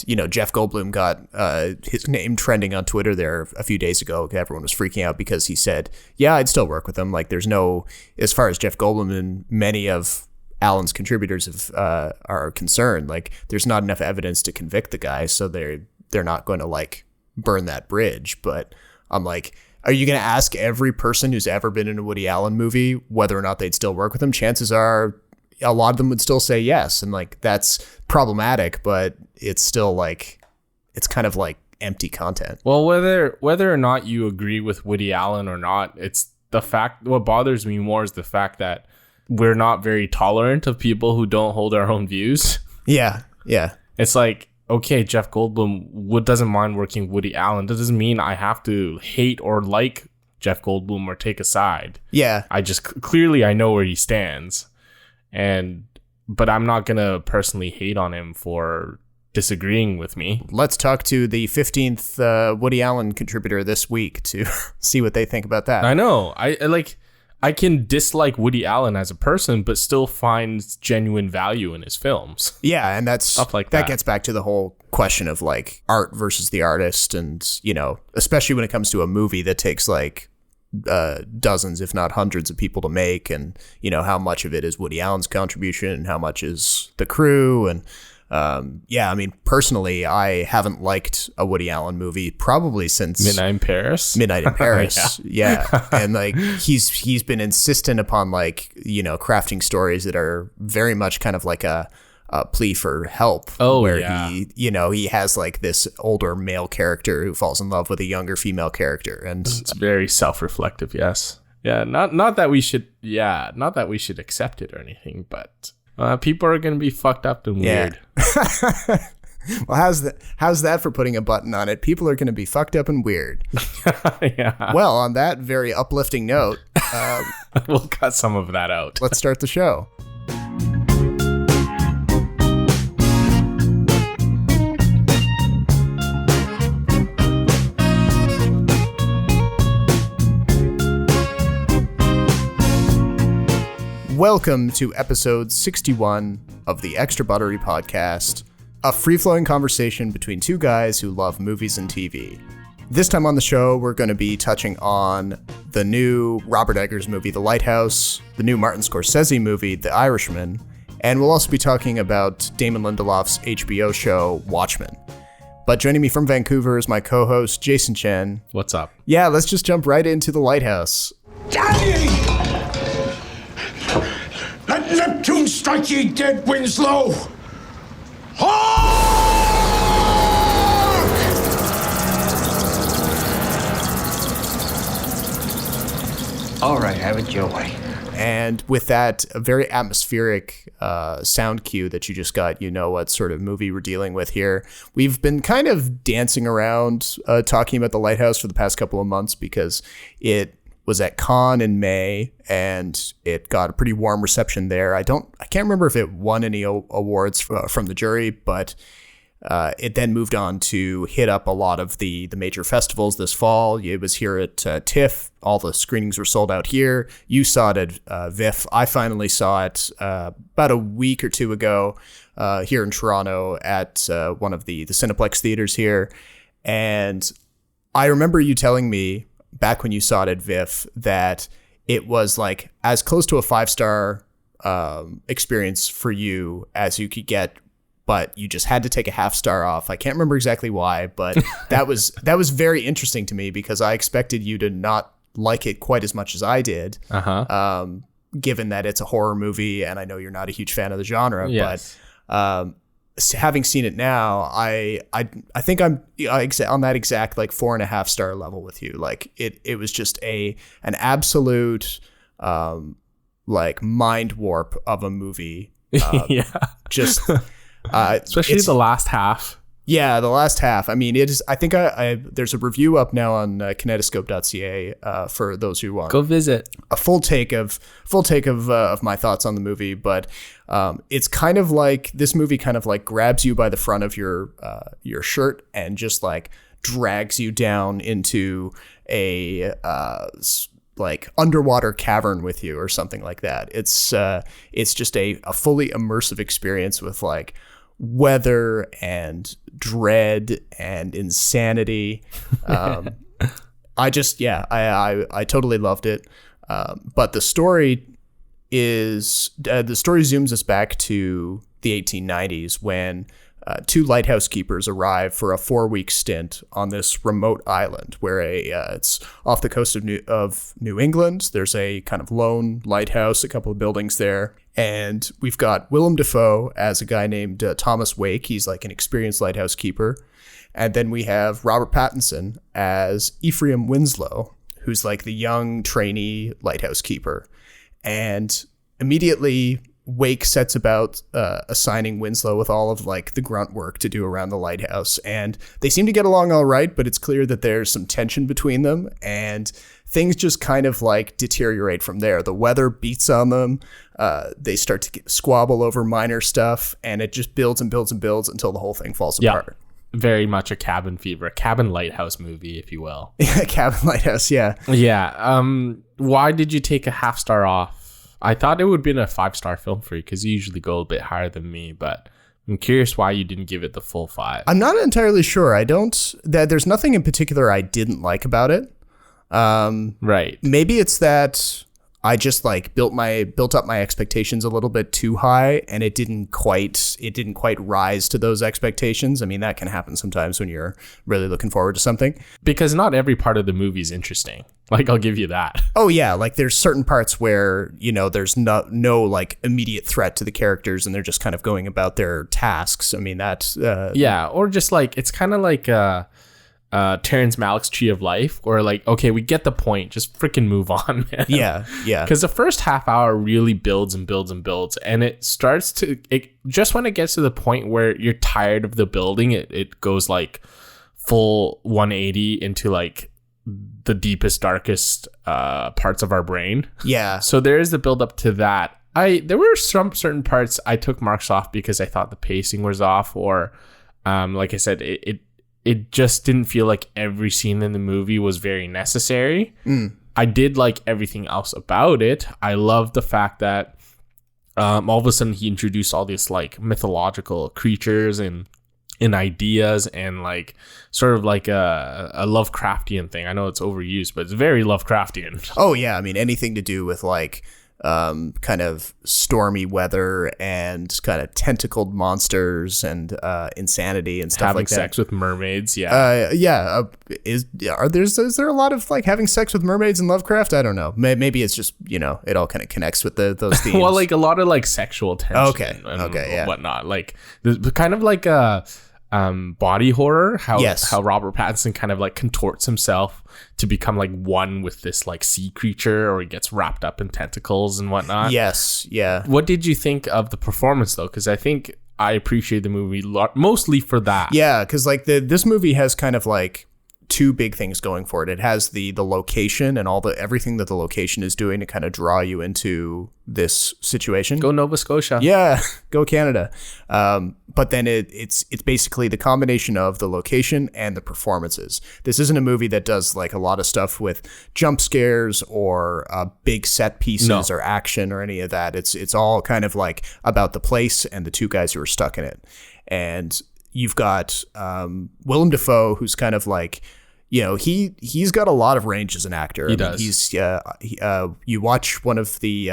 And, Jeff Goldblum got his name trending on Twitter there a few days ago. Everyone was freaking out because he said, yeah, I'd still work with him. Like, there's no, as far as Jeff Goldblum and many of Alan's contributors are concerned, like, there's not enough evidence to convict the guy. So they're not going to, like, burn that bridge. But I'm like, are you going to ask every person who's ever been in a Woody Allen movie whether or not they'd still work with him? Chances are a lot of them would still say yes. And like, that's problematic, but it's still like, it's kind of like empty content. Well, whether or not you agree with Woody Allen or not, it's the fact, what bothers me more is the fact that we're not very tolerant of people who don't hold our own views. Yeah. Yeah. It's like, okay, Jeff Goldblum doesn't mind working Woody Allen. That doesn't mean I have to hate or like Jeff Goldblum or take a side. Yeah. I just clearly I know where he stands, but I'm not gonna personally hate on him for disagreeing with me. Let's talk to the 15th Woody Allen contributor this week to see what they think about that. I know. I can dislike Woody Allen as a person, but still find genuine value in his films. Yeah, and that's stuff like that gets back to the whole question of like art versus the artist, and especially when it comes to a movie that takes like dozens, if not hundreds, of people to make, and how much of it is Woody Allen's contribution and how much is the crew. And I mean, personally, I haven't liked a Woody Allen movie probably since Midnight in Paris. Yeah. And like he's been insistent upon like crafting stories that are very much kind of like a plea for help. He has like this older male character who falls in love with a younger female character, and it's very self-reflective. Yes. Yeah. Not that we should accept it or anything, but people are going to be fucked up and weird. Well, how's that for putting a button on it? People are going to be fucked up and weird. Yeah. Well, on that very uplifting note, we'll cut some of that out. Let's start the show. Welcome to episode 61 of the Extra Buttery Podcast, a free-flowing conversation between two guys who love movies and TV. This time on the show, we're going to be touching on the new Robert Eggers movie, The Lighthouse, the new Martin Scorsese movie, The Irishman, and we'll also be talking about Damon Lindelof's HBO show, Watchmen. But joining me from Vancouver is my co-host, Jason Chen. What's up? Yeah, let's just jump right into The Lighthouse. Daddy! Let Neptune strike ye dead Winslow! Hark! All right, have it your way. And with that, a very atmospheric sound cue that you just got, what sort of movie we're dealing with here. We've been kind of dancing around talking about The Lighthouse for the past couple of months because it was at Cannes in May, and it got a pretty warm reception there. I can't remember if it won any awards from the jury, but it then moved on to hit up a lot of the major festivals this fall. It was here at TIFF. All the screenings were sold out here. You saw it at VIFF. I finally saw it about a week or two ago here in Toronto at one of the Cineplex theaters here. And I remember you telling me back when you saw it at VIFF that it was like as close to a 5-star experience for you as you could get, but you just had to take a half-star off. I can't remember exactly why, but that was very interesting to me because I expected you to not like it quite as much as I did, given that it's a horror movie, and I know you're not a huge fan of the genre. Yes. But having seen it now, I think I'm on that exact like 4.5-star level with you. Like it was just an absolute like mind warp of a movie. Just especially the last half. Yeah, the last half. I mean, it is. I think there's a review up now on kinetoscope.ca for those who want. Go visit. A full take of my thoughts on the movie, but it's kind of like this movie kind of like grabs you by the front of your shirt and just like drags you down into a like underwater cavern with you or something like that. It's just a fully immersive experience with like weather and dread and insanity. I totally loved it. But the story zooms us back to the 1890s when two lighthouse keepers arrive for a 4-week stint on this remote island where it's off the coast of New England. There's a kind of lone lighthouse, a couple of buildings there. And we've got Willem Dafoe as a guy named Thomas Wake. He's like an experienced lighthouse keeper. And then we have Robert Pattinson as Ephraim Winslow, who's like the young trainee lighthouse keeper. And immediately Wake sets about assigning Winslow with all of like the grunt work to do around the lighthouse. And they seem to get along all right, but it's clear that there's some tension between them and things just kind of like deteriorate from there. The weather beats on them. They start to squabble over minor stuff, and it just builds and builds and builds until the whole thing falls apart. Very much a cabin fever, a cabin lighthouse movie, if you will. Cabin lighthouse, yeah. Yeah. Why did you take a half star off? I thought it would have been a 5-star film for you because you usually go a bit higher than me, but I'm curious why you didn't give it the full 5. I'm not entirely sure. There's nothing in particular I didn't like about it. Right. Maybe it's that I just like built up my expectations a little bit too high, and it didn't quite rise to those expectations. I mean, that can happen sometimes when you're really looking forward to something. Because not every part of the movie is interesting. Like, I'll give you that. Oh yeah, like there's certain parts where, you know, there's no like immediate threat to the characters, and they're just kind of going about their tasks. I mean, that's yeah, or just like it's kind of like Terrence Malick's Tree of Life, where like, okay, we get the point, just freaking move on, man. Yeah Because the first half hour really builds and builds and builds, and it starts to just when it gets to the point where you're tired of the building, it goes like full 180 into like the deepest, darkest parts of our brain. Yeah. So there is the build up to that. There were some certain parts I took marks off because I thought the pacing was off, or like I said, it just didn't feel like every scene in the movie was very necessary. I did like everything else about it. I loved the fact that all of a sudden he introduced all these like mythological creatures and ideas, and like sort of like a Lovecraftian thing. I know it's overused, but it's very Lovecraftian. Oh yeah, I mean anything to do with like kind of stormy weather and kind of tentacled monsters and insanity and stuff like that. Having sex with mermaids, Is there a lot of like having sex with mermaids in Lovecraft? I don't know. Maybe it's just, you know, it all kind of connects with those themes. Well, like a lot of like sexual tension. Okay, yeah. Whatnot. Like the kind of like a body horror. How Robert Pattinson kind of like contorts himself to become like one with this like sea creature, or he gets wrapped up in tentacles and whatnot. Yes, yeah. What did you think of the performance though? Because I think I appreciate the movie mostly for that. Yeah, because like this movie has kind of like two big things going for it. It has the location and everything that the location is doing to kind of draw you into this situation. Go Nova Scotia. Yeah, go Canada. But then it's basically the combination of the location and the performances. This isn't a movie that does like a lot of stuff with jump scares or big set pieces or action or any of that. It's all kind of like about the place and the two guys who are stuck in it. And you've got Willem Dafoe, who's kind of like, you know, he's got a lot of range as an actor. He does. He's you watch one of the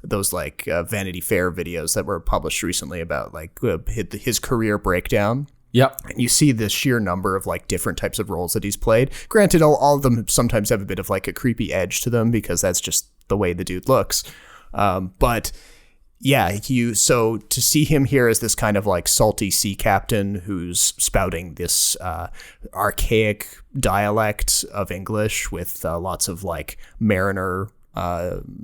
those like Vanity Fair videos that were published recently about like his career breakdown. Yep. And you see the sheer number of like different types of roles that he's played. Granted, all of them sometimes have a bit of like a creepy edge to them because that's just the way the dude looks. But yeah, so to see him here as this kind of like salty sea captain who's spouting this archaic dialect of English with lots of like mariner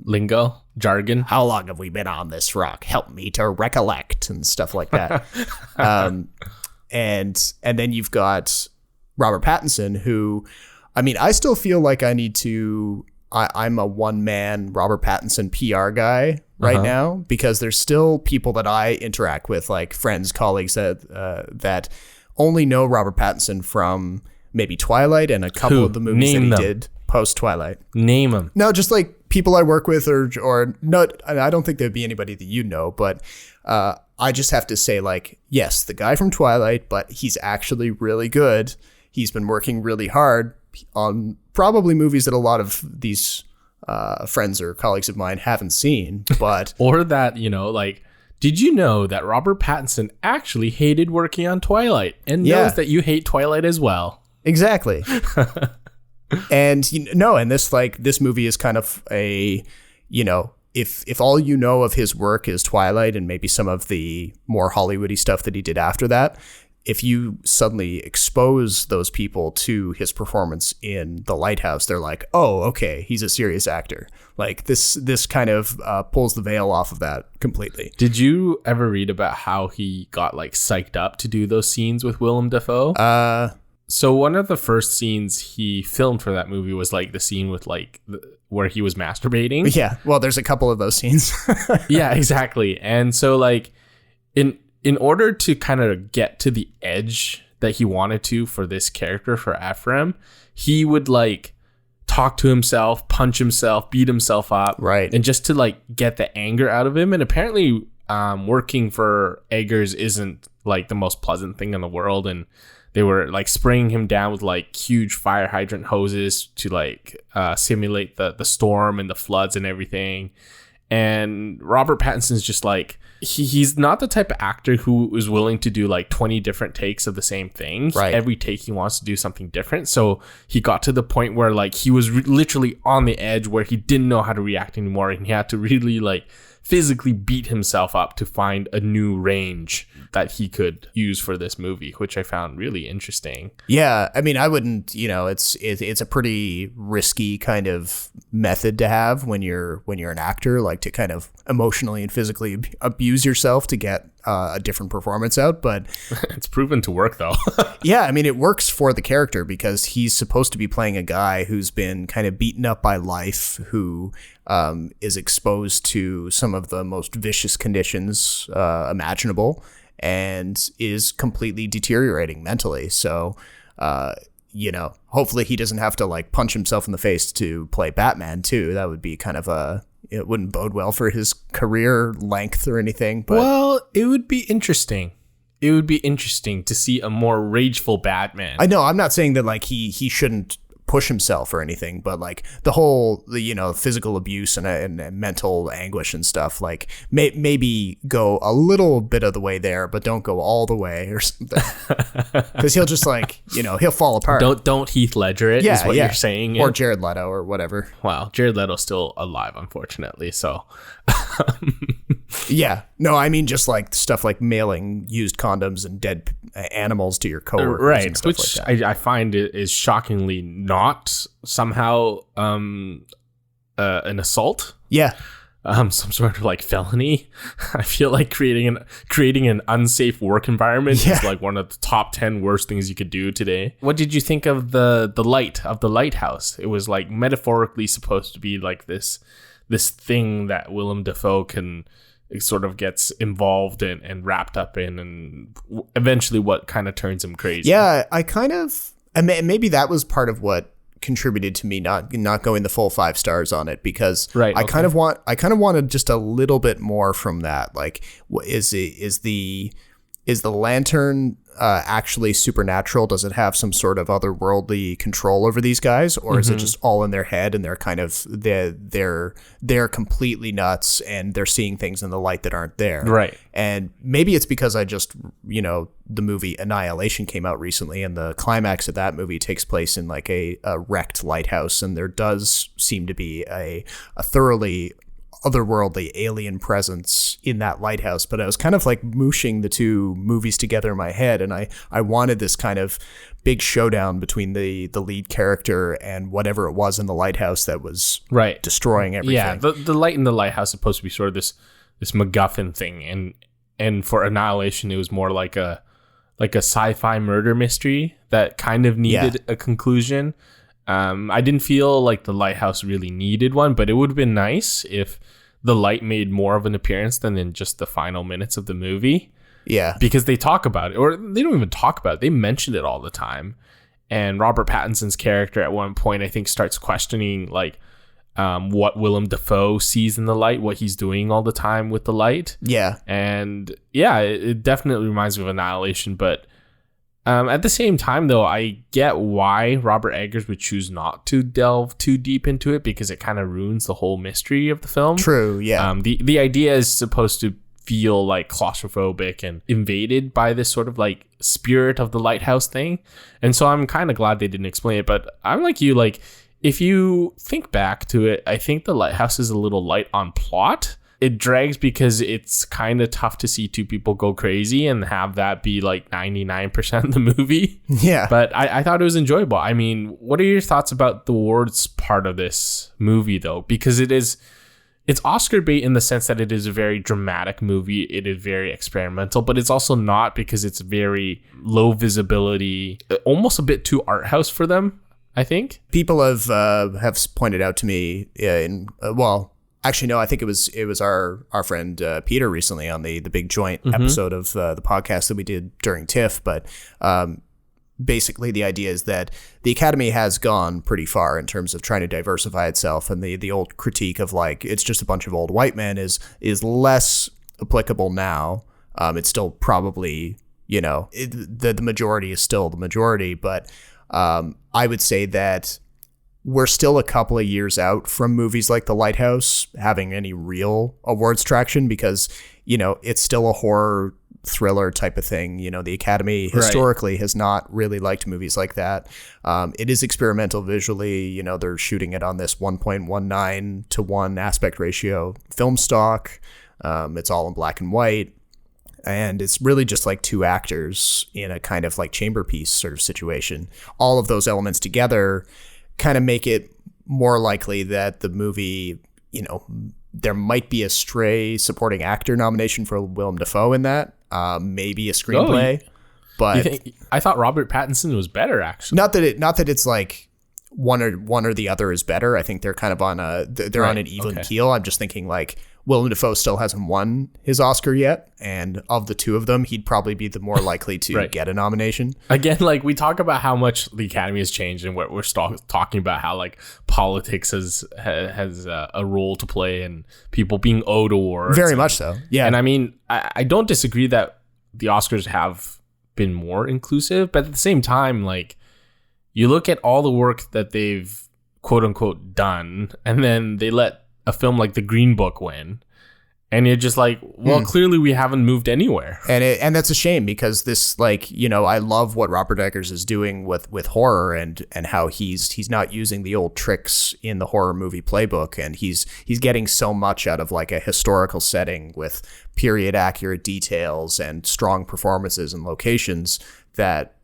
lingo, jargon. How long have we been on this rock? Help me to recollect and stuff like that. And then you've got Robert Pattinson, who, I mean, I still feel like I need to. I'm a one-man Robert Pattinson PR guy right now, because there's still people that I interact with, like friends, colleagues that only know Robert Pattinson from maybe Twilight and a couple of the movies that he did post-Twilight. Name them. No, just like people I work with or not. I don't think there'd be anybody that you know, but I just have to say, like, yes, the guy from Twilight, but he's actually really good. He's been working really hard on probably movies that a lot of these friends or colleagues of mine haven't seen, but or that, you know, like, did you know that Robert Pattinson actually hated working on Twilight and knows that you hate Twilight as well? Exactly. And and this movie is kind of a, you know, if all you know of his work is Twilight and maybe some of the more Hollywoody stuff that he did after that, if you suddenly expose those people to his performance in The Lighthouse, they're like, oh, okay, he's a serious actor. Like this kind of pulls the veil off of that completely. Did you ever read about how he got like psyched up to do those scenes with Willem Dafoe? So one of the first scenes he filmed for that movie was like the scene with like where he was masturbating. Yeah, well, there's a couple of those scenes. Yeah, exactly. And so like in order to kind of get to the edge that he wanted to for this character, for Ephraim, he would like talk to himself, punch himself, beat himself up. Right. And just to like get the anger out of him. And apparently working for Eggers isn't like the most pleasant thing in the world. And they were like spraying him down with like huge fire hydrant hoses to like simulate the storm and the floods and everything. And Robert Pattinson's just like, he's not the type of actor who is willing to do like 20 different takes of the same thing. Right. Every take he wants to do something different. So he got to the point where like he was literally on the edge where he didn't know how to react anymore. And he had to really like physically beat himself up to find a new range that he could use for this movie, which I found really interesting. Yeah, I mean, I wouldn't, it's a pretty risky kind of method to have when you're an actor, like to kind of emotionally and physically abuse yourself to get a different performance out. But it's proven to work, though. Yeah, I mean, it works for the character because he's supposed to be playing a guy who's been kind of beaten up by life, who is exposed to some of the most vicious conditions imaginable, and is completely deteriorating mentally. So, hopefully he doesn't have to like punch himself in the face to play Batman too. That would be kind of it wouldn't bode well for his career length or anything. But well, it would be interesting. It would be interesting to see a more rageful Batman. I know, I'm not saying that like he shouldn't push himself or anything, but like the whole physical abuse and mental anguish and stuff, like maybe go a little bit of the way there, but don't go all the way or something, because he'll just like he'll fall apart. Don't Heath Ledger it, is what you're saying, or Jared Leto or whatever. Wow, Jared Leto's still alive, unfortunately, so yeah, no, I mean just like stuff like mailing used condoms and dead animals to your coworkers, right? and stuff Which like that. I find it is shockingly not somehow an assault. Yeah. Some sort of like felony. I feel like creating an unsafe work environment is like one of the top 10 worst things you could do today. What did you think of the lighthouse? It was like metaphorically supposed to be like this thing that Willem Dafoe sort of gets involved in and wrapped up in, and eventually what kind of turns him crazy. Yeah, maybe that was part of what contributed to me not going the full 5 stars on it, because I kind of wanted just a little bit more from that. Like, is the lantern actually supernatural? Does it have some sort of otherworldly control over these guys, or is it just all in their head and they're kind of they're completely nuts and they're seeing things in the light that aren't there? Right. And maybe it's because I just the movie Annihilation came out recently, and the climax of that movie takes place in like a wrecked lighthouse, and there does seem to be a thoroughly otherworldly alien presence in that lighthouse. But I was kind of like mooshing the two movies together in my head, and I wanted this kind of big showdown between the lead character and whatever it was in the lighthouse that was destroying everything. Yeah, the light in the lighthouse is supposed to be sort of this MacGuffin thing, and for Annihilation it was more like a sci-fi murder mystery that kind of needed a conclusion. I didn't feel like the lighthouse really needed one, but it would have been nice if the light made more of an appearance than in just the final minutes of the movie. Yeah. Because they talk about it, or they don't even talk about it. They mention it all the time. And Robert Pattinson's character at one point, I think, starts questioning, like, what Willem Dafoe sees in the light, what he's doing all the time with the light. Yeah. And yeah, it definitely reminds me of Annihilation, but at the same time, though, I get why Robert Eggers would choose not to delve too deep into it, because it kind of ruins the whole mystery of the film. True, yeah. The idea is supposed to feel like claustrophobic and invaded by this sort of like spirit of the lighthouse thing. And so I'm kind of glad they didn't explain it, but I'm like you, like, if you think back to it, I think the lighthouse is a little light on plot. It drags because it's kind of tough to see two people go crazy and have that be like 99% of the movie. Yeah. But I thought it was enjoyable. I mean, what are your thoughts about the awards part of this movie, though? Because it's Oscar bait in the sense that it is a very dramatic movie. It is very experimental, but it's also not, because it's very low visibility, almost a bit too art house for them, I think. People have pointed out to me actually, no, I think it was our friend Peter recently on the Big Joint episode of the podcast that we did during TIFF. But basically, the idea is that the Academy has gone pretty far in terms of trying to diversify itself, and the old critique of like it's just a bunch of old white men is less applicable now. It's still probably, the majority is still the majority, but I would say that we're still a couple of years out from movies like The Lighthouse having any real awards traction, because, it's still a horror thriller type of thing. The Academy historically has not really liked movies like that. It is experimental visually. They're shooting it on this 1.19 to 1 aspect ratio film stock. It's all in black and white. And it's really just like two actors in a kind of like chamber piece sort of situation. All of those elements together kind of make it more likely that the movie, there might be a stray supporting actor nomination for Willem Dafoe in that, maybe a screenplay. But I thought Robert Pattinson was better, actually. Not that it's like one or the other is better. I think they're kind of on on an even keel. I'm just thinking like Willem Dafoe still hasn't won his Oscar yet, and of the two of them, he'd probably be the more likely to get a nomination. Again, like we talk about how much the Academy has changed, and we're talking about how like politics has a role to play and people being owed awards. Very much so, yeah. And I mean, I don't disagree that the Oscars have been more inclusive, but at the same time, like you look at all the work that they've quote unquote done, and then they let a film like The Green Book win, and you're just like, well, clearly we haven't moved anywhere. And that's a shame, because this, like, I love what Robert Eggers is doing with horror and how he's not using the old tricks in the horror movie playbook, and he's getting so much out of like a historical setting with period accurate details and strong performances and locations that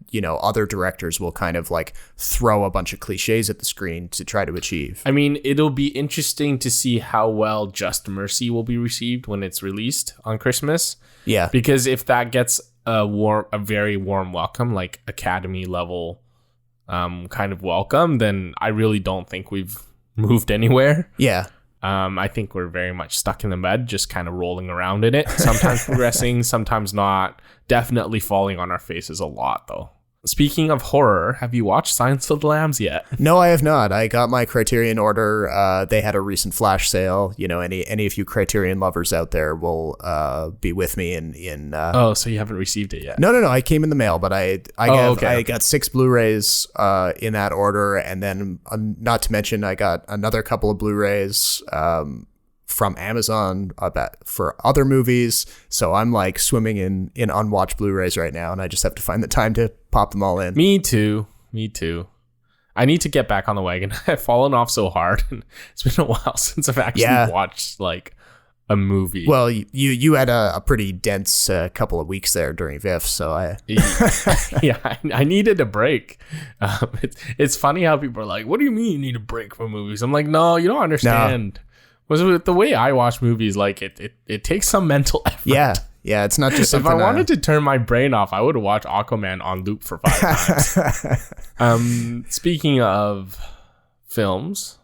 other directors will kind of like throw a bunch of cliches at the screen to try to achieve. I mean, it'll be interesting to see how well Just Mercy will be received when it's released on Christmas. Yeah. Because if that gets a very warm welcome, like Academy level kind of welcome, then I really don't think we've moved anywhere. Yeah. I think we're very much stuck in the mud, just kind of rolling around in it. Sometimes progressing, sometimes not. Definitely falling on our faces a lot, though. Speaking of horror, have you watched Silence of the Lambs yet? No, I have not. I got my Criterion order. They had a recent flash sale. Any of you Criterion lovers out there will be with me in. Oh, so you haven't received it yet? No. I came in the mail, but I got 6 Blu-rays in that order, and then not to mention I got another couple of Blu-rays from Amazon for other movies. So I'm like swimming in unwatched Blu-rays right now, and I just have to find the time to pop them all in. Me too. I need to get back on the wagon. I've fallen off so hard, and it's been a while since I've actually watched like a movie. Well, you had a pretty dense couple of weeks there during VIF, so I needed a break. It's funny how people are like, "What do you mean you need a break from movies?" I'm like, "No, you don't understand." No. Was with the way I watch movies, like it takes some mental effort. Yeah, it's not just something. If I wanted to turn my brain off, I would have watched Aquaman on loop for 5 times. Speaking of films.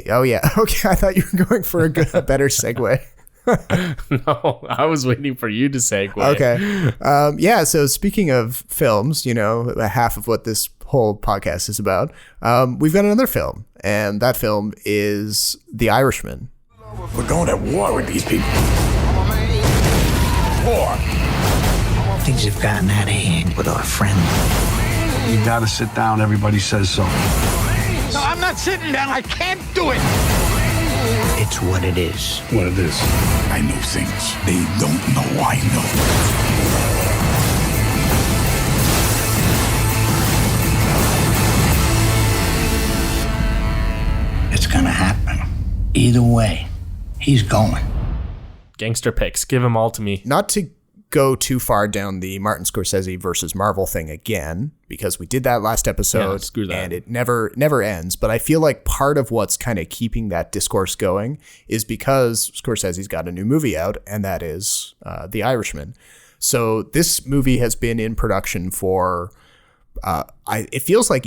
Oh yeah, okay. I thought you were going for a better segue. No, I was waiting for you to segue. Okay. Yeah. So speaking of films, half of what this whole podcast is about, we've got another film, and that film is The Irishman. We're going to war with these people. War. Things have gotten out of hand with our friend. You gotta sit down. Everybody says so. No, I'm not sitting down. I can't do it. It's what it is. What it is. I know things they don't know I know. It's gonna happen. Either way, he's going. Gangster pics. Give them all to me. Not to go too far down the Martin Scorsese versus Marvel thing again, because we did that last episode, Yeah, screw that. and it never ends. But I feel like part of what's kind of keeping that discourse going is because Scorsese's got a new movie out, and that is The Irishman. So this movie has been in production for, it feels like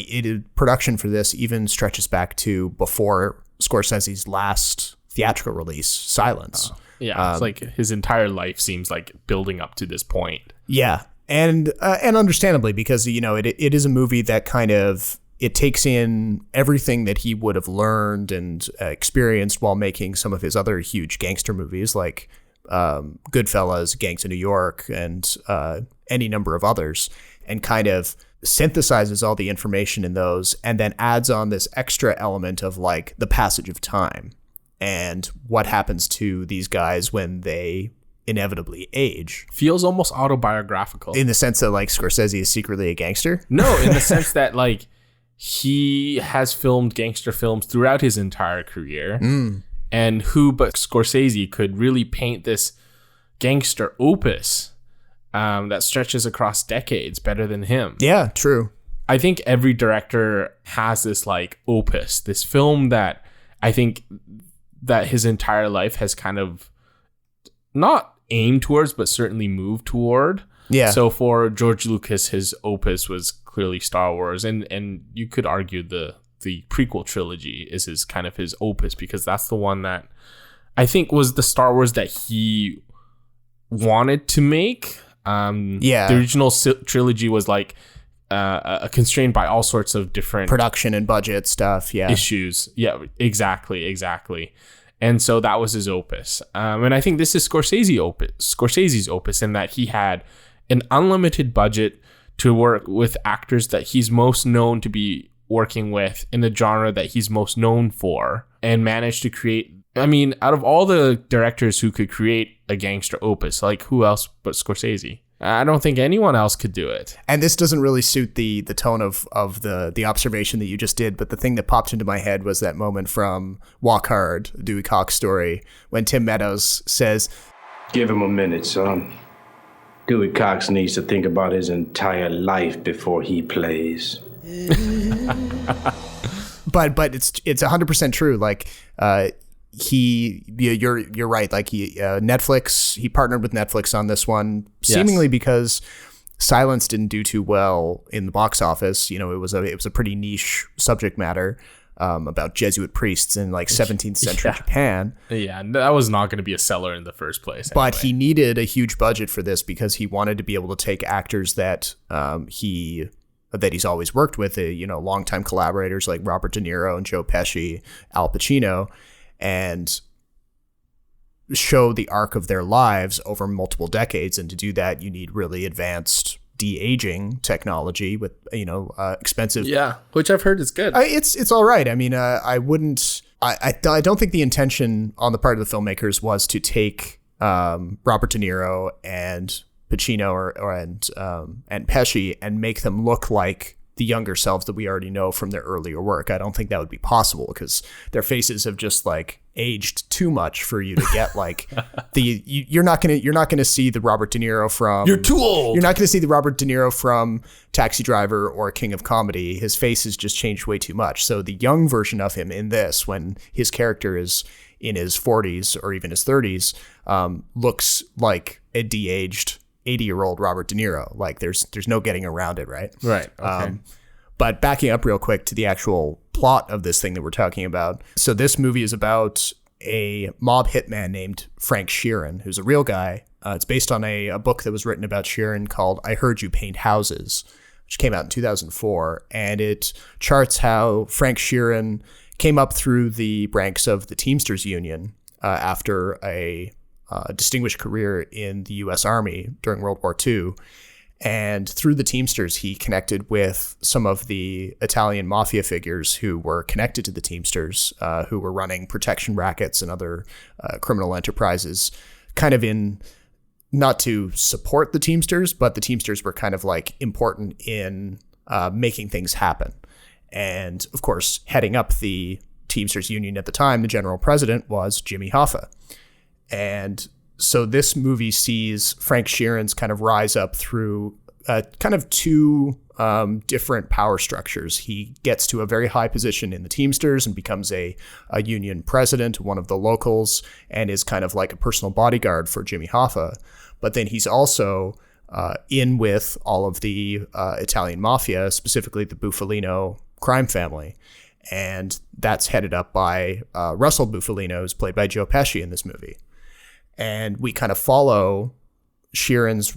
production for this even stretches back to before Scorsese's last theatrical release, Silence. Yeah, it's like his entire life seems like building up to this point. Yeah, and understandably, because it is a movie that kind of it takes in everything that he would have learned and experienced while making some of his other huge gangster movies like Goodfellas, Gangs of New York, and any number of others, and kind of synthesizes all the information in those, and then adds on this extra element of like the passage of time and what happens to these guys when they inevitably age. Feels almost autobiographical. In the sense that like Scorsese is secretly a gangster? No, in the sense that like he has filmed gangster films throughout his entire career. And who but Scorsese could really paint this gangster opus that stretches across decades better than him. Yeah, true. I think every director has this like opus, this film that I think that his entire life has kind of not aimed towards, but certainly moved toward. Yeah. So for George Lucas, his opus was clearly Star Wars, and you could argue the prequel trilogy is his kind of his opus, because that's the one that I think was the Star Wars that he wanted to make. The original trilogy was like constrained by all sorts of different production and budget stuff. Yeah. Issues. Yeah, exactly. And so that was his opus. And I think this is Scorsese's opus in that he had an unlimited budget to work with actors that he's most known to be working with in the genre that he's most known for, and managed to create, I mean, out of all the directors who could create a gangster opus, like who else but Scorsese? I don't think anyone else could do it. And this doesn't really suit the tone of the observation that you just did, but the thing that popped into my head was that moment from Walk Hard, a Dewey Cox story, when Tim Meadows says, "Give him a minute, son. Dewey Cox needs to think about his entire life before he plays." but it's 100% true. Like you're right. Like Netflix, he partnered with Netflix on this one, seemingly because Silence didn't do too well in the box office. It was a pretty niche subject matter about Jesuit priests in like 17th century Japan. Yeah, that was not going to be a seller in the first place. Anyway. But he needed a huge budget for this because he wanted to be able to take actors that he's always worked with, longtime collaborators like Robert De Niro and Joe Pesci, Al Pacino, and show the arc of their lives over multiple decades. And to do that, you need really advanced de-aging technology with, expensive. Yeah, which I've heard is good. It's all right. I mean, I don't think the intention on the part of the filmmakers was to take Robert De Niro and Pacino and Pesci and make them look like the younger selves that we already know from their earlier work. I don't think that would be possible because their faces have just like aged too much for you to get like you're not gonna see the Robert De Niro from You're too old. You're not gonna see the Robert De Niro from Taxi Driver or King of Comedy. His face has just changed way too much. So the young version of him in this, when his character is in his 40s or even his 30s, looks like a de-aged 80-year-old Robert De Niro. Like there's no getting around it, right? Right. Okay. But backing up real quick to the actual plot of this thing that we're talking about. So this movie is about a mob hitman named Frank Sheeran, who's a real guy. It's based on a book that was written about Sheeran called I Heard You Paint Houses, which came out in 2004. And it charts how Frank Sheeran came up through the ranks of the Teamsters Union after a distinguished career in the U.S. Army during World War II. And through the Teamsters, he connected with some of the Italian mafia figures who were connected to the Teamsters, who were running protection rackets and other criminal enterprises, kind of in, not to support the Teamsters, but the Teamsters were kind of like important in making things happen. And of course, heading up the Teamsters Union at the time, the general president was Jimmy Hoffa. And so this movie sees Frank Sheeran's kind of rise up through kind of two different power structures. He gets to a very high position in the Teamsters and becomes a union president, one of the locals, and is kind of like a personal bodyguard for Jimmy Hoffa. But then he's also in with all of the Italian mafia, specifically the Bufalino crime family. And that's headed up by Russell Bufalino, who's played by Joe Pesci in this movie. And we kind of follow Sheeran's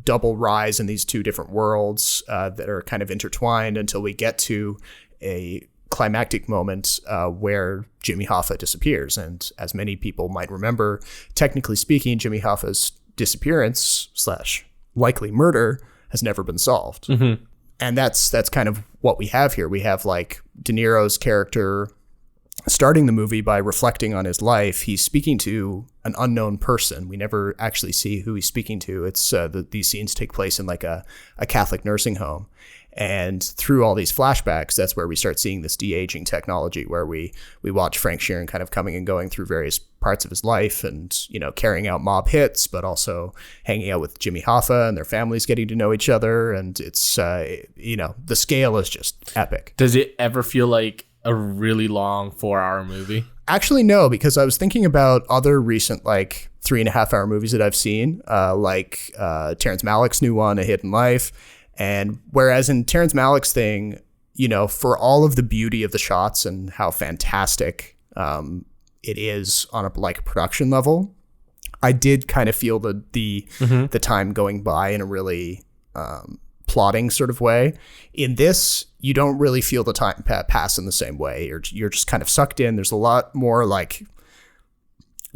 double rise in these two different worlds that are kind of intertwined until we get to a climactic moment where Jimmy Hoffa disappears. And as many people might remember, technically speaking, Jimmy Hoffa's disappearance / likely murder has never been solved. Mm-hmm. And that's kind of what we have here. We have like De Niro's character starting the movie by reflecting on his life. He's speaking to an unknown person. We never actually see who he's speaking to. It's these scenes take place in like a Catholic nursing home. And through all these flashbacks, that's where we start seeing this de-aging technology, where we watch Frank Sheeran kind of coming and going through various parts of his life and, you know, carrying out mob hits, but also hanging out with Jimmy Hoffa and their families getting to know each other. And it's, you know, the scale is just epic. Does it ever feel like a really long 4-hour movie? Actually, no, because I was thinking about other recent like 3.5-hour movies that I've seen, like Terrence Malick's new one, A Hidden Life. And whereas in Terrence Malick's thing, you know, for all of the beauty of the shots and how fantastic it is on a like production level, I did kind of feel the time going by in a really plotting sort of way. In this, you don't really feel the time pass in the same way. You're just kind of sucked in. There's a lot more like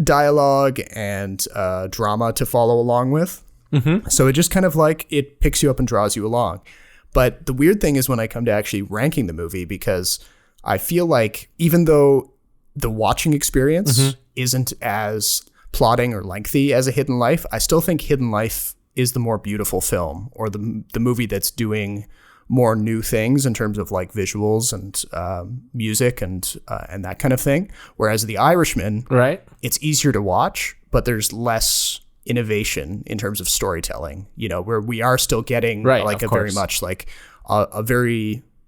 dialogue and drama to follow along with. Mm-hmm. So it just kind of like it picks you up and draws you along. But the weird thing is when I come to actually ranking the movie, because I feel like even though the watching experience isn't as plotting or lengthy as A Hidden Life, I still think Hidden Life is the more beautiful film, or the movie that's doing more new things in terms of like visuals and music and that kind of thing. Whereas The Irishman, right, it's easier to watch, but there's less innovation in terms of storytelling, you know, where we are still getting like a very much like a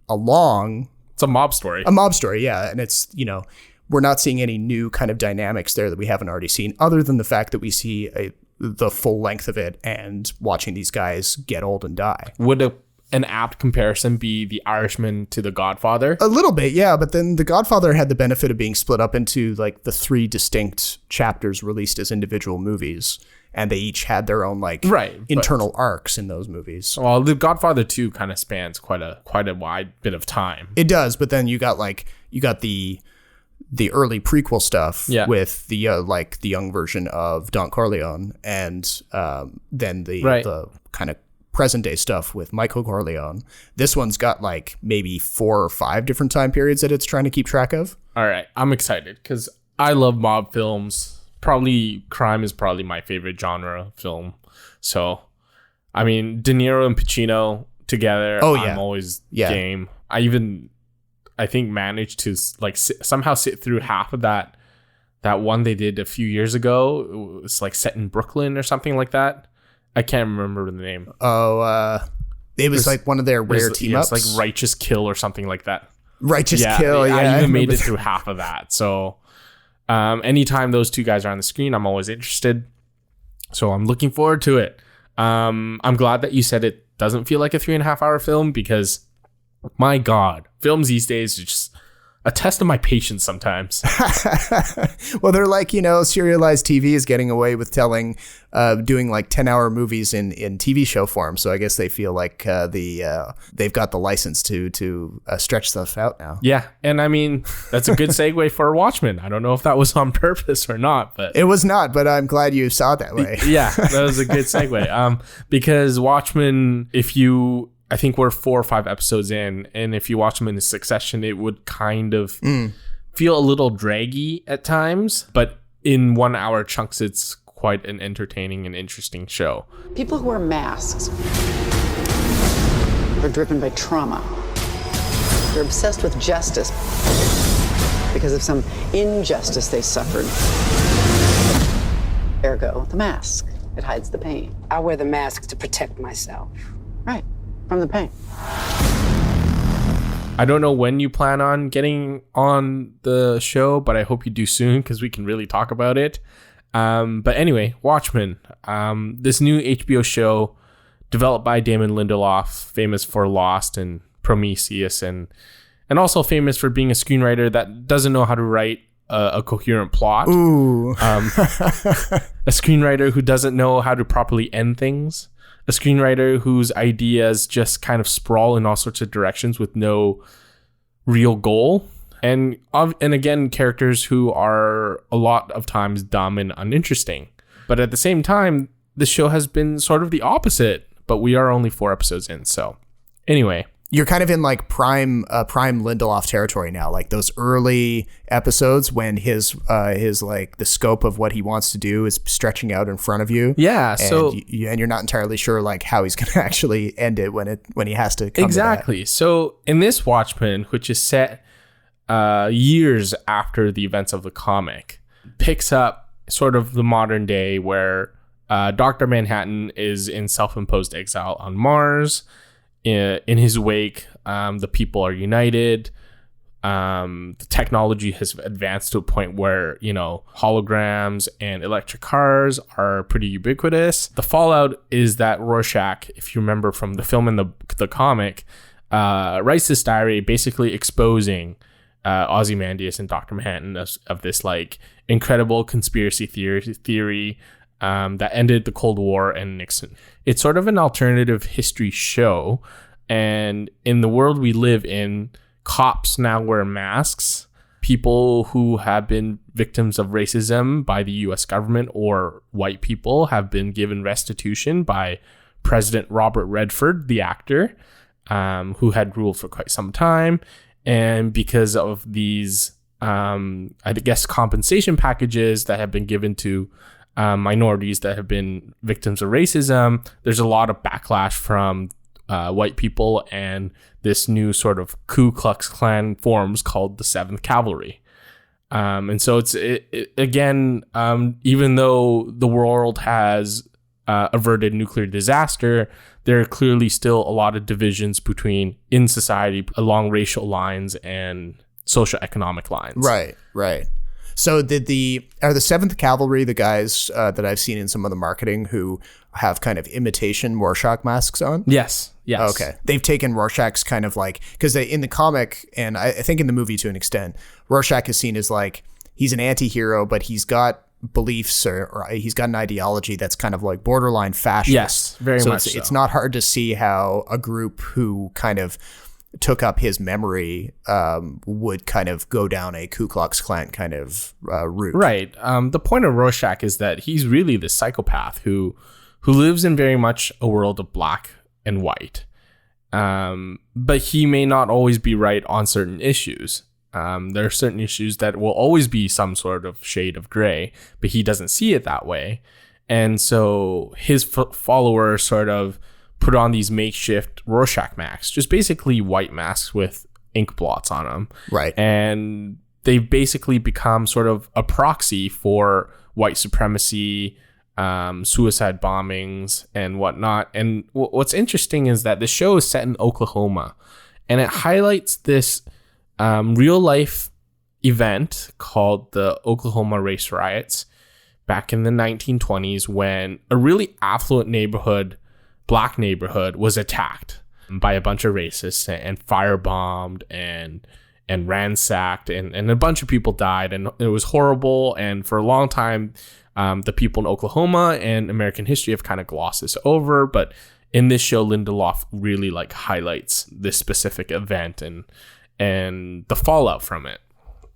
long, it's a mob story, yeah. And it's, you know, we're not seeing any new kind of dynamics there that we haven't already seen, other than the fact that we see the full length of it and watching these guys get old and die. Would an apt comparison be The Irishman to The Godfather? A little bit, yeah. But then The Godfather had the benefit of being split up into like the 3 distinct chapters released as individual movies. And they each had their own like internal arcs in those movies. Well, The Godfather 2 kind of spans quite a wide bit of time. It does, but then you got the early prequel stuff with the like the young version of Don Corleone, and then the kind of present day stuff with Michael Corleone. This one's got like maybe 4 or 5 different time periods that it's trying to keep track of. All right, I'm excited because I love mob films. Probably crime is probably my favorite genre film. So, I mean, De Niro and Pacino together, I'm always game. I think managed to like somehow sit through half of that one they did a few years ago. It was like set in Brooklyn or something like that. I can't remember the name. It was like one of their rare team ups. It's like Righteous Kill or something like that. Righteous Kill, yeah. I even made it through half of that. So anytime those two guys are on the screen, I'm always interested. So I'm looking forward to it. I'm glad that you said it doesn't feel like a 3.5-hour film, because my God, films these days are just a test of my patience sometimes. Well, they're like, serialized TV is getting away with doing like 10-hour movies in TV show form. So I guess they feel like they've got the license to stretch stuff out now. Yeah. And I mean, that's a good segue for Watchmen. I don't know if that was on purpose or not, but it was not, but I'm glad you saw it that way. Yeah, that was a good segue. Because Watchmen, I think we're 4 or 5 episodes in, and if you watch them in succession, it would kind of feel a little draggy at times, but in 1 hour chunks, it's quite an entertaining and interesting show. People who wear masks are driven by trauma. They're obsessed with justice because of some injustice they suffered. Ergo, the mask. It hides the pain. I wear the mask to protect myself. Right. From the pain. I don't know when you plan on getting on the show, but I hope you do soon because we can really talk about it. But anyway, Watchmen, this new HBO show developed by Damon Lindelof, famous for Lost and Prometheus, and also famous for being a screenwriter that doesn't know how to write a coherent plot. Ooh. A screenwriter who doesn't know how to properly end things. A screenwriter whose ideas just kind of sprawl in all sorts of directions with no real goal. And again, characters who are a lot of times dumb and uninteresting. But at the same time, the show has been sort of the opposite. But we are only 4 episodes in. So anyway. You're kind of in like prime Lindelof territory now, like those early episodes when his like the scope of what he wants to do is stretching out in front of you. Yeah. And you're not entirely sure like how he's going to actually end it when he has to come exactly. To that. So in this Watchmen, which is set years after the events of the comic, picks up sort of the modern day where Dr. Manhattan is in self-imposed exile on Mars. In his wake, the people are united. The technology has advanced to a point where, holograms and electric cars are pretty ubiquitous. The fallout is that Rorschach, if you remember from the film and the comic, writes this diary basically exposing Ozymandias and Dr. Manhattan of this like incredible conspiracy theory that ended the Cold War and Nixon. It's sort of an alternative history show. And in the world we live in, cops now wear masks. People who have been victims of racism by the US government or white people have been given restitution by President Robert Redford, the actor, who had ruled for quite some time. And because of these, I guess, compensation packages that have been given to minorities that have been victims of racism, there's a lot of backlash from white people, and this new sort of Ku Klux Klan forms called the 7th Cavalry. And so again, even though the world has averted nuclear disaster, there are clearly still a lot of divisions in society along racial lines and socioeconomic lines. Right. So are the 7th Cavalry the guys that I've seen in some of the marketing who have kind of imitation Rorschach masks on? Yes. Okay. They've taken Rorschach's kind of like, because in the comic, and I think in the movie to an extent, Rorschach is seen as like, he's an anti-hero, but he's got beliefs or he's got an ideology that's kind of like borderline fascist. Yes, very much so. It's not hard to see how a group who kind of took up his memory would kind of go down a Ku Klux Klan kind of route. Right. The point of Rorschach is that he's really the psychopath who lives in very much a world of black and white. But he may not always be right on certain issues. There are certain issues that will always be some sort of shade of gray, but he doesn't see it that way. And so his followers sort of put on these makeshift Rorschach masks, just basically white masks with ink blots on them. Right. And they've basically become sort of a proxy for white supremacy, suicide bombings and whatnot. And what's interesting is that the show is set in Oklahoma, and it highlights this real life event called the Oklahoma Race Riots back in the 1920s, when a really affluent black neighborhood was attacked by a bunch of racists and firebombed, and and ransacked, and a bunch of people died, and it was horrible. And for a long time, the people in Oklahoma and American history have kind of glossed this over. But in this show, Lindelof really like highlights this specific event and the fallout from it.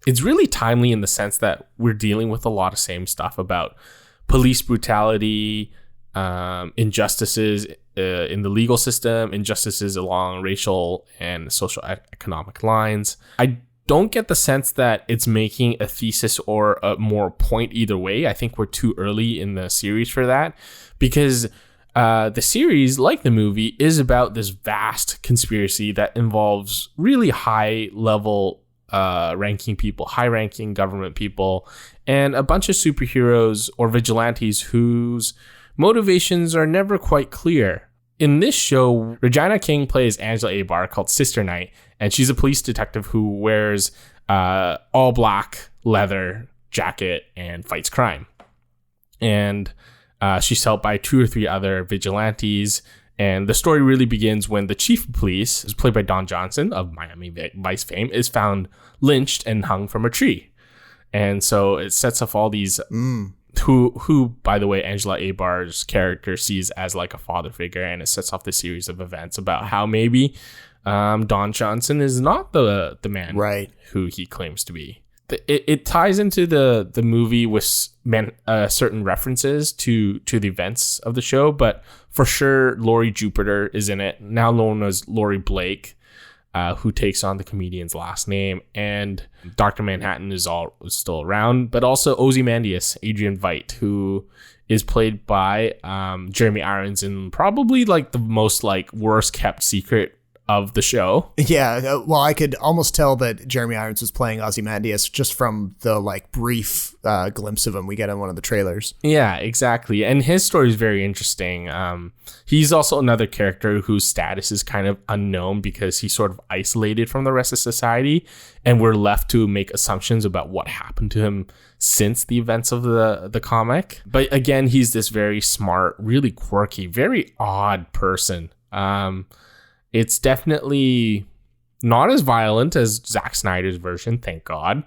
It's really timely in the sense that we're dealing with a lot of same stuff about police brutality, injustices in the legal system, injustices along racial and social economic lines. I don't get the sense that it's making a thesis or a more point either way. I think we're too early in the series for that, because the series, like the movie, is about this vast conspiracy that involves really high-level ranking people, high-ranking government people, and a bunch of superheroes or vigilantes whose motivations are never quite clear. In this show, Regina King plays Angela Abar, called Sister Night, and she's a police detective who wears all black leather jacket and fights crime. And she's helped by 2 or 3 other vigilantes. And the story really begins when the chief of police, who's played by Don Johnson of Miami Vice fame, is found lynched and hung from a tree. And so it sets off all these who, by the way, Angela Abar's character sees as like a father figure, and it sets off this series of events about how maybe Don Johnson is not the man who he claims to be. It ties into the movie with certain references to the events of the show, but for sure, Laurie Jupiter is in it, now known as Laurie Blake, who takes on the comedian's last name, and Dr. Manhattan is still around, but also Ozymandias, Adrian Veidt, who is played by Jeremy Irons in probably like the most like worst kept secret of the show. Yeah, well, I could almost tell that Jeremy Irons was playing Ozymandias just from the like brief glimpse of him we get in one of the trailers. Yeah, exactly. And his story is very interesting. He's also another character whose status is kind of unknown because he's sort of isolated from the rest of society, and we're left to make assumptions about what happened to him since the events of the comic. But again, he's this very smart, really quirky, very odd person. It's definitely not as violent as Zack Snyder's version, thank God.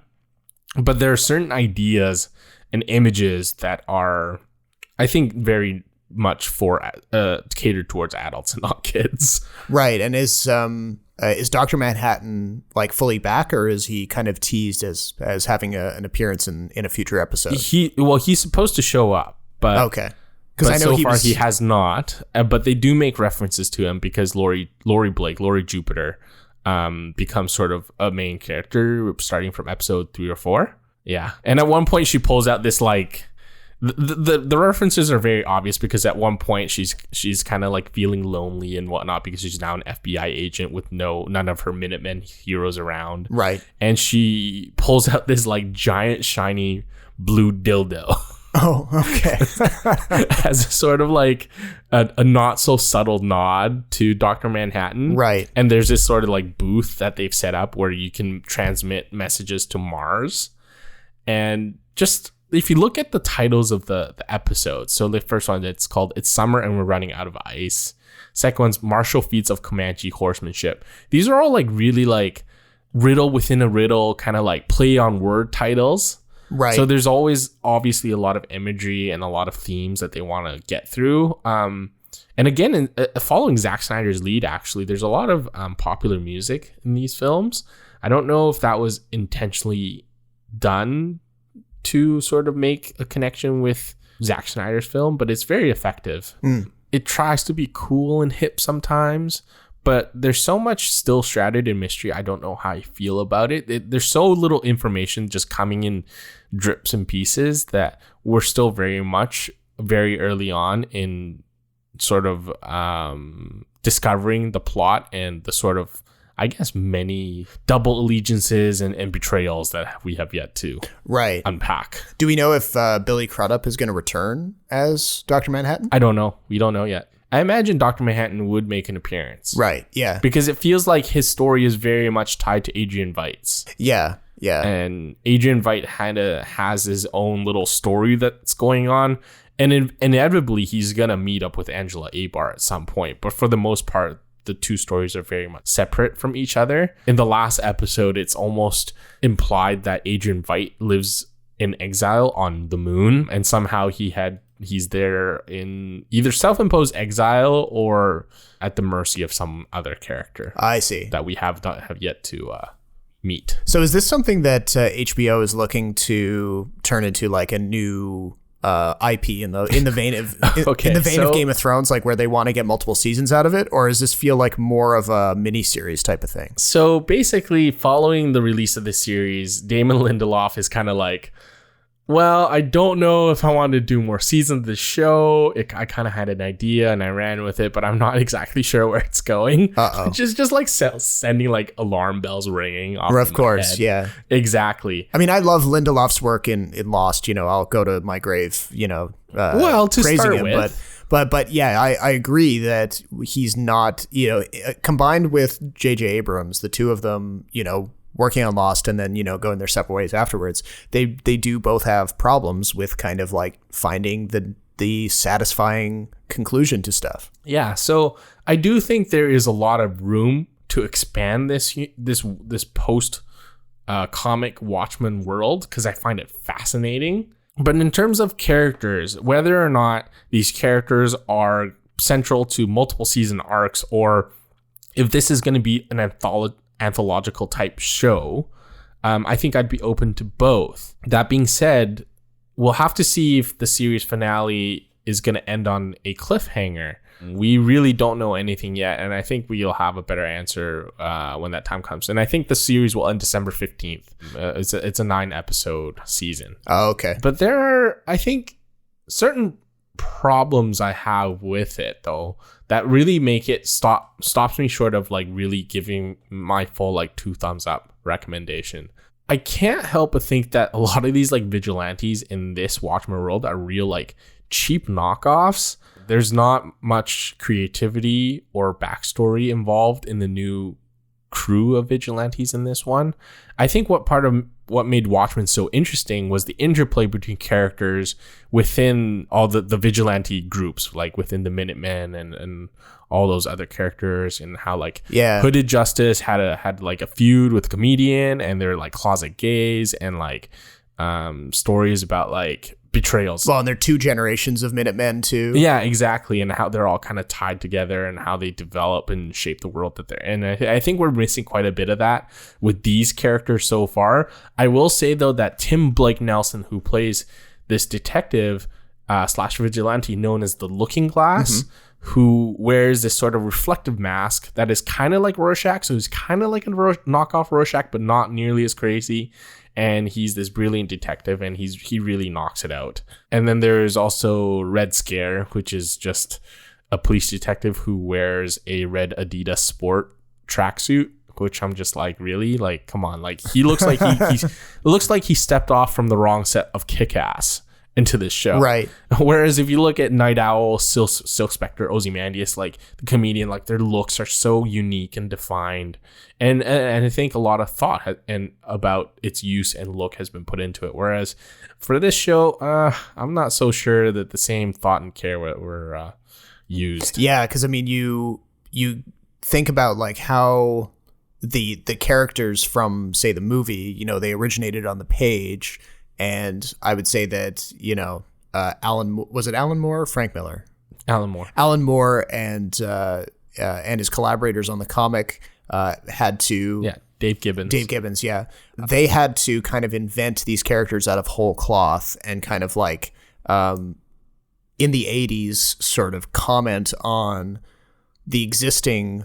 But there are certain ideas and images that are, I think, very much for catered towards adults and not kids. Right. And is Dr. Manhattan like fully back, or is he kind of teased as having an appearance in a future episode? He's supposed to show up, but okay. But I know he has not, but they do make references to him because Laurie Blake, Laurie Jupiter, becomes sort of a main character starting from episode 3 or 4. Yeah. And at one point she pulls out this like, the references are very obvious because at one point she's kind of like feeling lonely and whatnot because she's now an FBI agent with none of her Minutemen heroes around. Right. And she pulls out this like giant shiny blue dildo. Oh, okay. As a sort of like a not so subtle nod to Dr. Manhattan. Right. And there's this sort of like booth that they've set up where you can transmit messages to Mars. And just if you look at the titles of the episodes, so the first one, it's called It's Summer and We're Running Out of Ice. Second one's Martial Feats of Comanche Horsemanship. These are all like really like riddle within a riddle, kind of like play on word titles. Right. So there's always obviously a lot of imagery and a lot of themes that they want to get through. And again, following Zack Snyder's lead, actually, there's a lot of popular music in these films. I don't know if that was intentionally done to sort of make a connection with Zack Snyder's film, but it's very effective. It tries to be cool and hip sometimes, but there's so much still shrouded in mystery. I don't know how I feel about it. There's so little information just coming in drips and pieces that we're still very early on in sort of discovering the plot and the sort of, I guess, many double allegiances and betrayals that we have yet to unpack. Do we know if Billy Crudup is going to return as Dr. Manhattan? I don't know. We don't know yet. I imagine Dr. Manhattan would make an appearance. Right, yeah. Because it feels like his story is very much tied to Adrian Veidt's. Yeah, yeah. And Adrian Veidt kind of has his own little story that's going on. And inevitably, he's going to meet up with Angela Abar at some point. But for the most part, the two stories are very much separate from each other. In the last episode, it's almost implied that Adrian Veidt lives in exile on the moon, and somehow he's there in either self-imposed exile or at the mercy of some other character. I see. That we have yet to meet. So is this something that HBO is looking to turn into like a new IP in the vein of of Game of Thrones, like where they want to get multiple seasons out of it, or does this feel like more of a miniseries type of thing? So basically, following the release of this series, Damon Lindelof is kind of like, well, I don't know if I want to do more seasons of the show. I kind of had an idea and I ran with it, but I'm not exactly sure where it's going. Which is just like sending like alarm bells ringing off of course, head. Yeah. Exactly. I mean, I love Lindelof's work in Lost. You know, I'll go to my grave, to praising him. With. But yeah, I agree that he's not, combined with J.J. Abrams, the two of them, working on Lost and then, going their separate ways afterwards, they do both have problems with kind of like finding the satisfying conclusion to stuff. Yeah, so I do think there is a lot of room to expand this post comic Watchmen world, because I find it fascinating. But in terms of characters, whether or not these characters are central to multiple season arcs, or if this is going to be an anthological type show, I think I'd be open to both. That being said, we'll have to see if the series finale is going to end on a cliffhanger. We really don't know anything yet, and I think we'll have a better answer when that time comes. And I think the series will end December 15th. It's a 9-episode season. Oh, okay. But there are, I think, certain problems I have with it, though, that really make it stops me short of like really giving my full like 2 thumbs up recommendation. I can't help but think that a lot of these like vigilantes in this Watchmen world are real like cheap knockoffs. There's not much creativity or backstory involved in the new crew of vigilantes in this one. I think what made Watchmen so interesting was the interplay between characters within all the vigilante groups, like within the Minutemen and all those other characters, and how like Hooded Justice had like a feud with a comedian, and they're like closet gays, and like stories about like betrayals. Well, and they're 2 generations of Minutemen too. Yeah, exactly. And how they're all kind of tied together and how they develop and shape the world that they're in. I think we're missing quite a bit of that with these characters so far. I will say though that Tim Blake Nelson, who plays this detective / vigilante known as the Looking Glass, who wears this sort of reflective mask that is kind of like Rorschach. So he's kind of like a knockoff Rorschach, but not nearly as crazy. And he's this brilliant detective, and he really knocks it out. And then there's also Red Scare, which is just a police detective who wears a red Adidas sport tracksuit, which I'm just like, really? Like, come on. Like, he looks like he stepped off from the wrong set of Kick-Ass into this show. Right. Whereas if you look at Night Owl, Silk Spectre, Ozymandias, like the comedian, like their looks are so unique and defined. And I think a lot of thought about its use and look has been put into it. Whereas for this show, I'm not so sure that the same thought and care were used. Yeah, because I mean, you think about like how the characters from, say, the movie, they originated on the page. And I would say that, was it Alan Moore or Frank Miller? Alan Moore. Alan Moore and his collaborators on the comic had to... Yeah, Dave Gibbons, yeah. They had to kind of invent these characters out of whole cloth and kind of like, in the 80s, sort of comment on the existing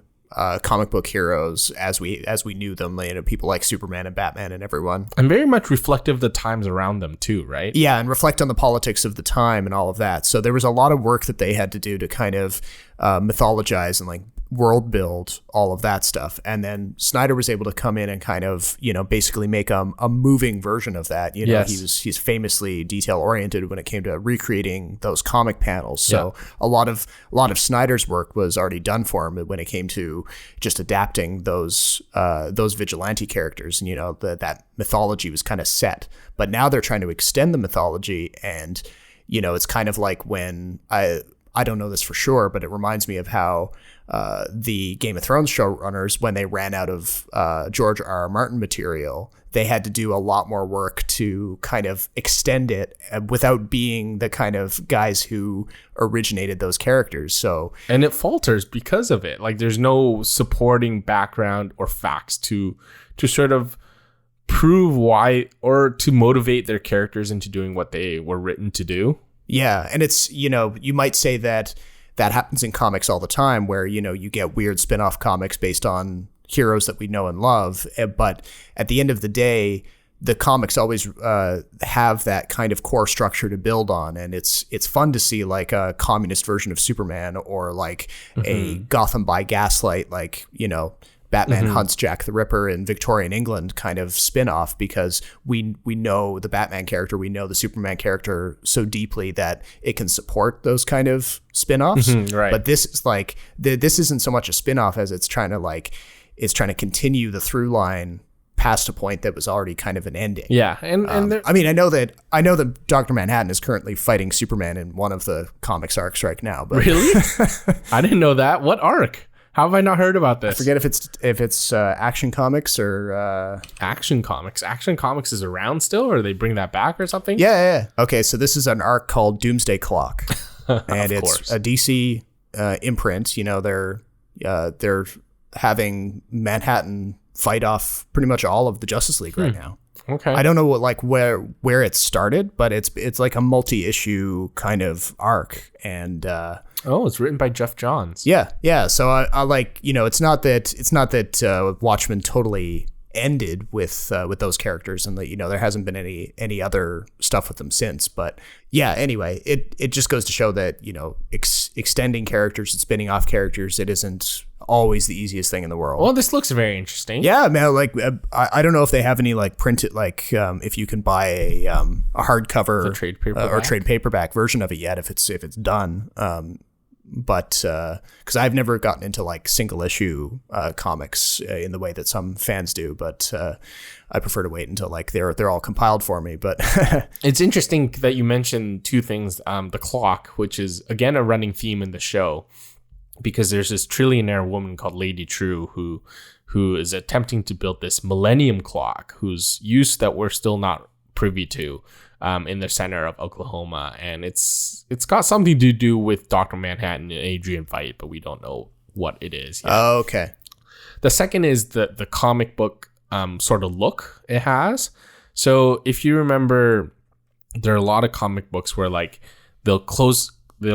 comic book heroes as we knew them, people like Superman and Batman and everyone. And very much reflective of the times around them too, right? Yeah, and reflect on the politics of the time and all of that. So there was a lot of work that they had to do to kind of mythologize and like world build all of that stuff. And then Snyder was able to come in and kind of, basically make a moving version of that. Yes. He's famously detail oriented when it came to recreating those comic panels. So a lot of Snyder's work was already done for him when it came to just adapting those vigilante characters. And, that mythology was kind of set, but now they're trying to extend the mythology. And, it's kind of like when I don't know this for sure, but it reminds me of how the Game of Thrones showrunners, when they ran out of George R.R. Martin material, they had to do a lot more work to kind of extend it without being the kind of guys who originated those characters. And it falters because of it. Like, there's no supporting background or facts to sort of prove why, or to motivate their characters into doing what they were written to do. Yeah, and it's, you might say that happens in comics all the time, where, you get weird spin-off comics based on heroes that we know and love. But at the end of the day, the comics always have that kind of core structure to build on. And it's fun to see like a communist version of Superman, or like a Gotham by Gaslight, like, Batman hunts Jack the Ripper in Victorian England kind of spin-off, because we know the Batman character, we know the Superman character so deeply that it can support those kind of spin-offs. Right. But this is like, this isn't so much a spin-off as it's trying to continue the through line past a point that was already kind of an ending. Yeah. And I mean, I know that Dr. Manhattan is currently fighting Superman in one of the comics arcs right now. But really? I didn't know that. What arc? How have I not heard about this? I forget if it's Action Comics or Action Comics. Action Comics is around still, or they bring that back or something? Yeah. Okay, so this is an arc called Doomsday Clock, and it's a DC imprint. They're having Manhattan fight off pretty much all of the Justice League right now. Okay. I don't know where it started, but it's like a multi-issue kind of arc, and it's written by Jeff Johns. Yeah. So I like, it's not that Watchmen totally ended with those characters, and that, there hasn't been any other stuff with them since. But yeah, anyway, it just goes to show that, extending characters and spinning off characters, it isn't always the easiest thing in the world. Well, this looks very interesting. Yeah, man. Like, I don't know if they have any like printed, like, if you can buy a hardcover or trade paperback version of it yet, if it's done. But because I've never gotten into like single issue comics in the way that some fans do, but I prefer to wait until like they're all compiled for me. But it's interesting that you mentioned two things: the clock, which is again a running theme in the show, because there's this trillionaire woman called Lady True who is attempting to build this millennium clock, whose use that we're still not privy to. In the center of Oklahoma, and it's got something to do with Dr. Manhattan and Adrian Veidt, but we don't know what it is yet. Oh, okay. The second is the comic book sort of look it has. So if you remember, there are a lot of comic books where like they'll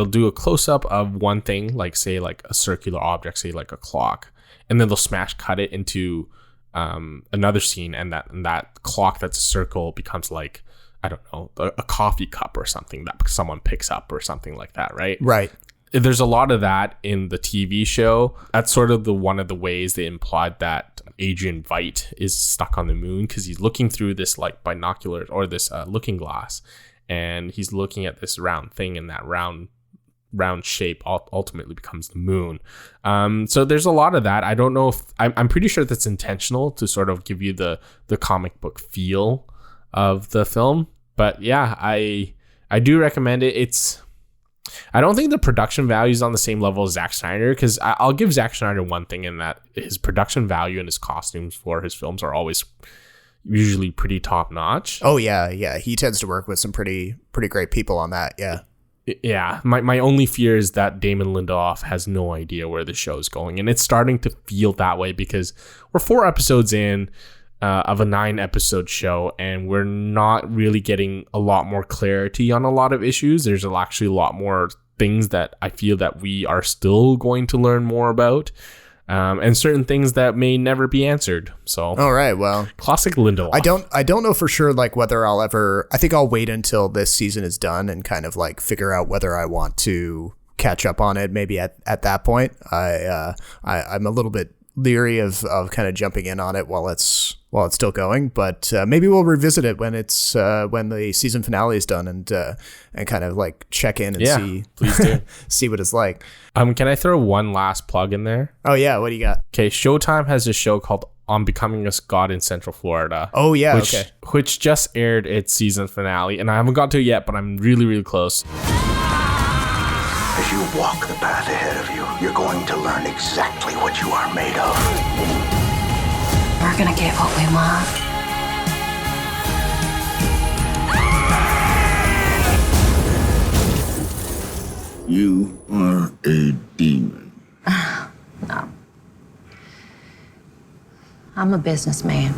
do a close-up of one thing, like say like a circular object, say like a clock, and then they'll smash cut it into another scene, and that clock that's a circle becomes like, I don't know, a coffee cup or something that someone picks up or something like that, right? Right. There's a lot of that in the TV show. That's sort of one of the ways they implied that Adrian Veidt is stuck on the moon, because he's looking through this like binoculars or this looking glass, and he's looking at this round thing, and that round shape ultimately becomes the moon. So there's a lot of that. I don't know if I'm pretty sure that's intentional to sort of give you the comic book feel of the film. But yeah, I do recommend it. I don't think the production value is on the same level as Zack Snyder, because I'll give Zack Snyder one thing, in that his production value and his costumes for his films are always usually pretty top notch. Oh yeah, he tends to work with some pretty great people on that. Yeah, my only fear is that Damon Lindelof has no idea where the show's going, and it's starting to feel that way, because we're 4 episodes in of a 9-episode show, and we're not really getting a lot more clarity on a lot of issues. There's actually a lot more things that I feel that we are still going to learn more about, and certain things that may never be answered. So, all right, well, classic Lindelof. I don't know for sure like whether I'll ever. I think I'll wait until this season is done and kind of like figure out whether I want to catch up on it. Maybe at that point, I'm a little bit leery of kind of jumping in on it while it's still going, but maybe we'll revisit it when it's when the season finale is done, and kind of like check in and see, please do. See what it's like. Can I throw one last plug in there? Oh yeah, what do you got? Okay, Showtime has a show called On Becoming a God in Central Florida. Oh yeah, which just aired its season finale, and I haven't got to it yet, but I'm really, really close. As you walk the path ahead of you, you're going to learn exactly what you are made of. We're gonna get what we want. You are a demon. No. I'm a businessman.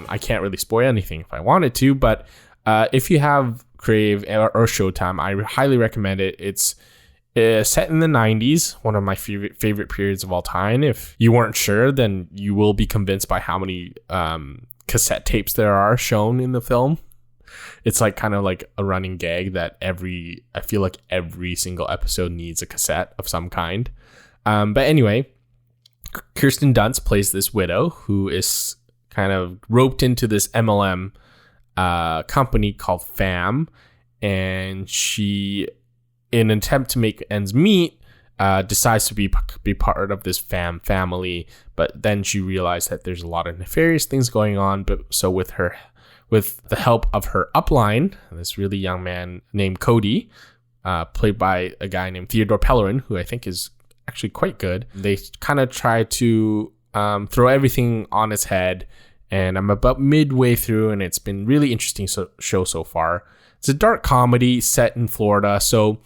I can't really spoil anything if I wanted to, but if you have Crave or Showtime, I highly recommend it. It's set in the 90s, one of my favorite periods of all time. If you weren't sure, then you will be convinced by how many cassette tapes there are shown in the film. It's like kind of like a running gag that I feel like every single episode needs a cassette of some kind. But anyway, Kirsten Dunst plays this widow who is kind of roped into this MLM company called FAM, and she, in an attempt to make ends meet, decides to be part of this FAM family, but then she realized that there's a lot of nefarious things going on. But so with the help of her upline, this really young man named Cody, played by a guy named Theodore Pellerin, who I think is actually quite good, they kind of try to throw everything on its head. And I'm about midway through, and it's been really interesting show so far. It's a dark comedy set in Florida, so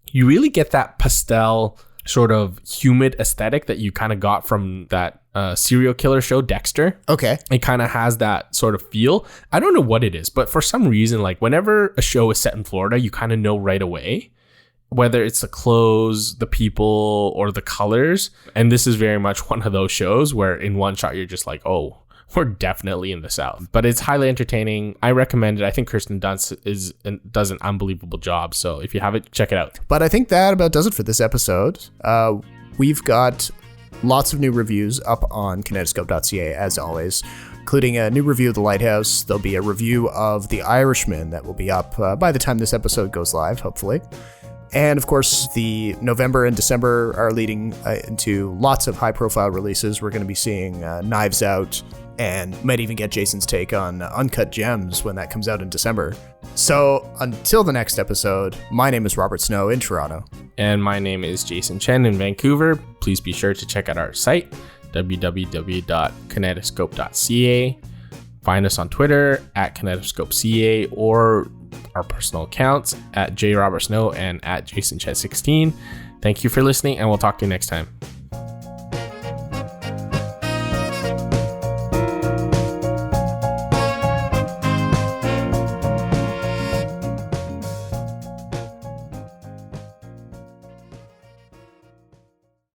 you really get that pastel sort of humid aesthetic that you kind of got from that serial killer show Dexter. Okay. It kind of has that sort of feel. I don't know what it is, but for some reason, like whenever a show is set in Florida, you kind of know right away, whether it's the clothes, the people, or the colors. And this is very much one of those shows where in one shot you're just like, oh, we're definitely in the South. But it's highly entertaining. I recommend it. I think Kirsten Dunst does an unbelievable job. So if you haven't, check it out. But I think that about does it for this episode. We've got lots of new reviews up on kinetoscope.ca, as always, including a new review of The Lighthouse. There'll be a review of The Irishman that will be up by the time this episode goes live, hopefully. And of course, the November and December are leading into lots of high-profile releases. We're going to be seeing Knives Out, and might even get Jason's take on Uncut Gems when that comes out in December. So until the next episode, my name is Robert Snow in Toronto. And my name is Jason Chen in Vancouver. Please be sure to check out our site, www.kinetoscope.ca. Find us on Twitter at kinetoscope.ca or our personal accounts at jrobertsnow and at jasonchen16. Thank you for listening, and we'll talk to you next time.